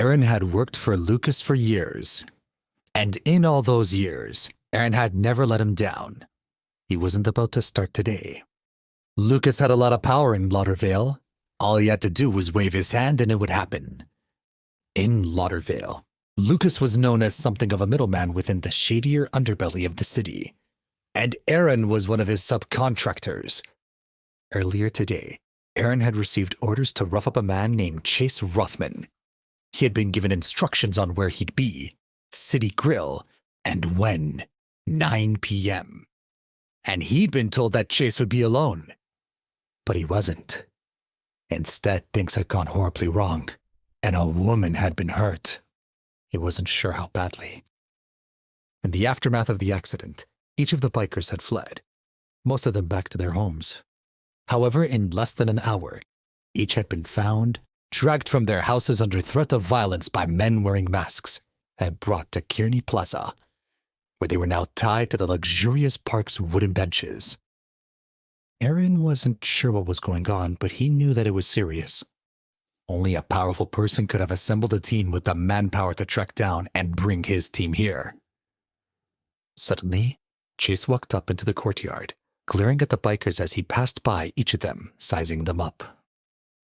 Aaron had worked for Lucas for years. And in all those years, Aaron had never let him down. He wasn't about to start today. Lucas had a lot of power in Laudervale. All he had to do was wave his hand and it would happen. In Laudervale, Lucas was known as something of a middleman within the shadier underbelly of the city. And Aaron was one of his subcontractors. Earlier today, Aaron had received orders to rough up a man named Chase Rothman. He had been given instructions on where he'd be, City Grill, and when, 9 p.m. And he'd been told that Chase would be alone. But he wasn't. Instead, things had gone horribly wrong, and a woman had been hurt. He wasn't sure how badly. In the aftermath of the accident, each of the bikers had fled, most of them back to their homes. However, in less than an hour, each had been found, dragged from their houses under threat of violence by men wearing masks, and brought to Kearney Plaza, where they were now tied to the luxurious park's wooden benches. Aaron wasn't sure what was going on, but he knew that it was serious. Only a powerful person could have assembled a team with the manpower to track down and bring his team here. Suddenly, Chase walked up into the courtyard, glaring at the bikers as he passed by each of them, sizing them up.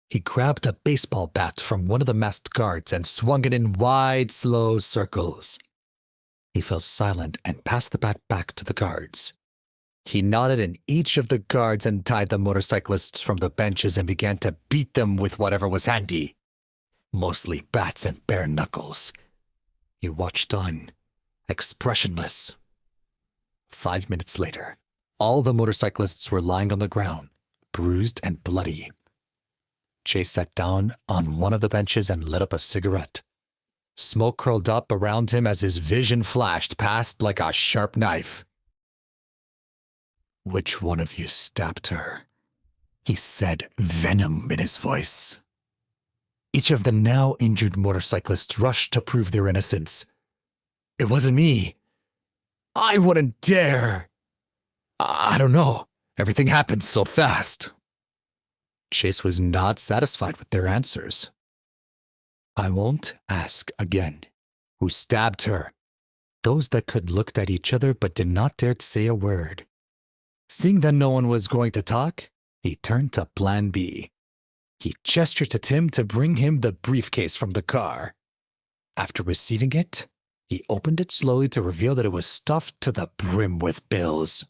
He grabbed a baseball bat from one of the masked guards and swung it in wide, slow circles. He fell silent and passed the bat back to the guards. He nodded at each of the guards and tied the motorcyclists from the benches and began to beat them with whatever was handy, mostly bats and bare knuckles. He watched on, expressionless. 5 minutes later, all the motorcyclists were lying on the ground, bruised and bloody. Chase sat down on one of the benches and lit up a cigarette. Smoke curled up around him as his vision flashed past like a sharp knife. "Which one of you stabbed her?" he said, venom in his voice. Each of the now injured motorcyclists rushed to prove their innocence. "It wasn't me. I wouldn't dare. I don't know. Everything happened so fast." Chase was not satisfied with their answers. "I won't ask again. Who stabbed her?" Those that could looked at each other but did not dare to say a word. Seeing that no one was going to talk, he turned to Plan B. He gestured to Tim to bring him the briefcase from the car. After receiving it, he opened it slowly to reveal that it was stuffed to the brim with bills.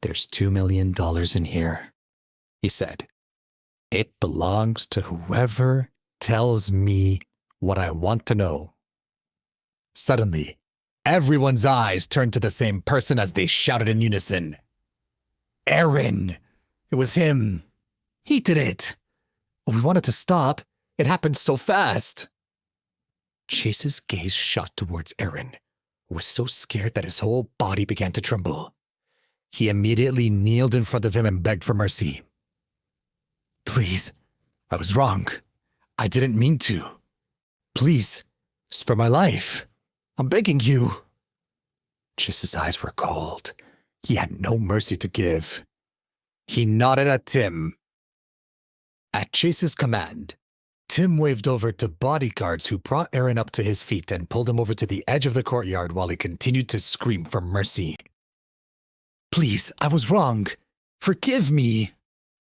"There's $2 million in here," he said. "It belongs to whoever tells me what I want to know." Suddenly, everyone's eyes turned to the same person as they shouted in unison. "Aaron! It was him! He did it! We wanted to stop. It happened so fast." Chase's gaze shot towards Aaron, who was so scared that his whole body began to tremble. He immediately kneeled in front of him and begged for mercy. "Please, I was wrong. I didn't mean to. Please, spare my life. I'm begging you." Chase's eyes were cold. He had no mercy to give. He nodded at Tim. At Chase's command, Tim waved over to bodyguards who brought Aaron up to his feet and pulled him over to the edge of the courtyard while he continued to scream for mercy. "Please, I was wrong. Forgive me.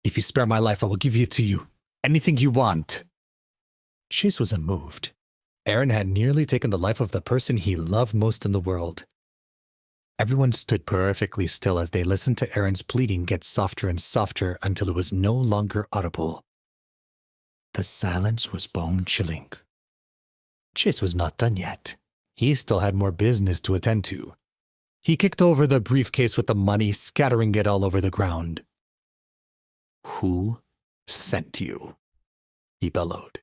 If you spare my life, I will give it to you. Anything you want." Chase was unmoved. Aaron had nearly taken the life of the person he loved most in the world. Everyone stood perfectly still as they listened to Aaron's pleading get softer and softer until it was no longer audible. The silence was bone-chilling. Chase was not done yet. He still had more business to attend to. He kicked over the briefcase with the money, scattering it all over the ground. "Who sent you?" he bellowed.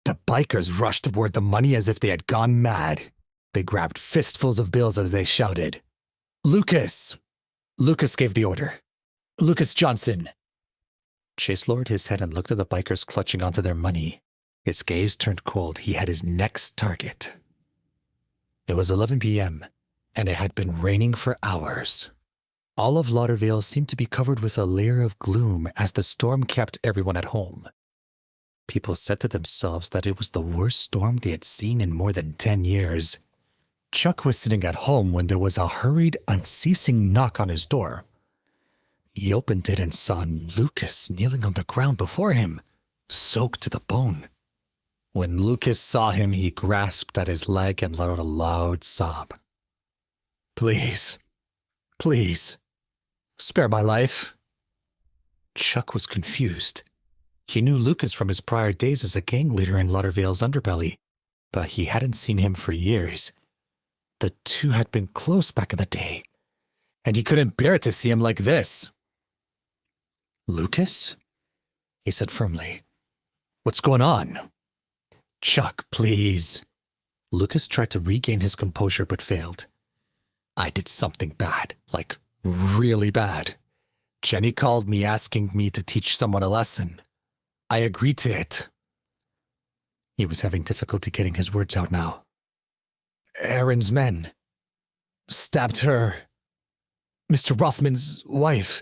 The bikers rushed toward the money as if they had gone mad. They grabbed fistfuls of bills as they shouted. "Lucas!" Lucas gave the order. "Lucas Johnson!" Chase lowered his head and looked at the bikers clutching onto their money. His gaze turned cold. He had his next target. It was 11 p.m., and it had been raining for hours. All of Laudervale seemed to be covered with a layer of gloom as the storm kept everyone at home. People said to themselves that it was the worst storm they had seen in more than 10 years. Chuck was sitting at home when there was a hurried, unceasing knock on his door. He opened it and saw Lucas kneeling on the ground before him, soaked to the bone. When Lucas saw him, he grasped at his leg and let out a loud sob. Please, please, spare my life. Chuck was confused. He knew Lucas from his prior days as a gang leader in Laudervale's underbelly, but he hadn't seen him for years. The two had been close back in the day, and he couldn't bear to see him like this. Lucas? He said firmly. What's going on? Chuck, please. Lucas tried to regain his composure but failed. I did something bad, like really bad. Jenny called me asking me to teach someone a lesson. I agreed to it. He was having difficulty getting his words out now. Aaron's men stabbed her. Mr. Rothman's wife.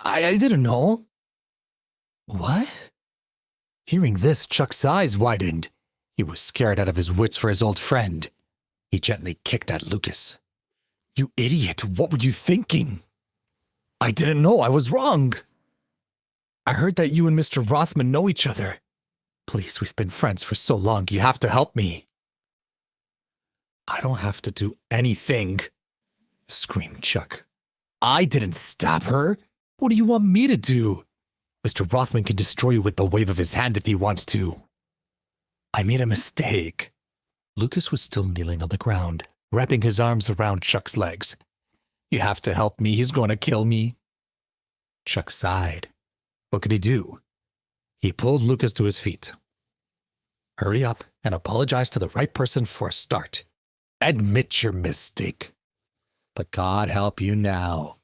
I didn't know. What? Hearing this, Chuck's eyes widened. He was scared out of his wits for his old friend. He gently kicked at Lucas. You idiot, what were you thinking? I didn't know, I was wrong. I heard that you and Mr. Rothman know each other. Please, we've been friends for so long, you have to help me. I don't have to do anything, screamed Chuck. I didn't stab her. What do you want me to do? Mr. Rothman can destroy you with the wave of his hand if he wants to. I made a mistake. Lucas was still kneeling on the ground, wrapping his arms around Chuck's legs. You have to help me, he's going to kill me. Chuck sighed. What could he do? He pulled Lucas to his feet. Hurry up and apologize to the right person for a start. Admit your mistake. But God help you now.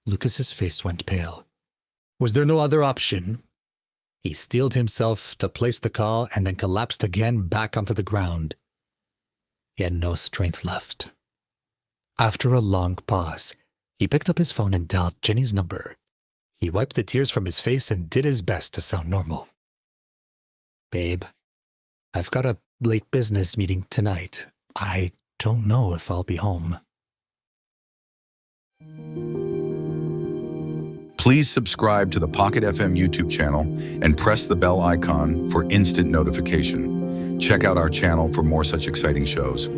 Lucas's face went pale. Was there no other option? He steeled himself to place the call and then collapsed again back onto the ground. He had no strength left. After a long pause, he picked up his phone and dialed Jenny's number. He wiped the tears from his face and did his best to sound normal. Babe, I've got a late business meeting tonight. I don't know if I'll be home. Please subscribe to the Pocket FM YouTube channel and press the bell icon for instant notification. Check out our channel for more such exciting shows.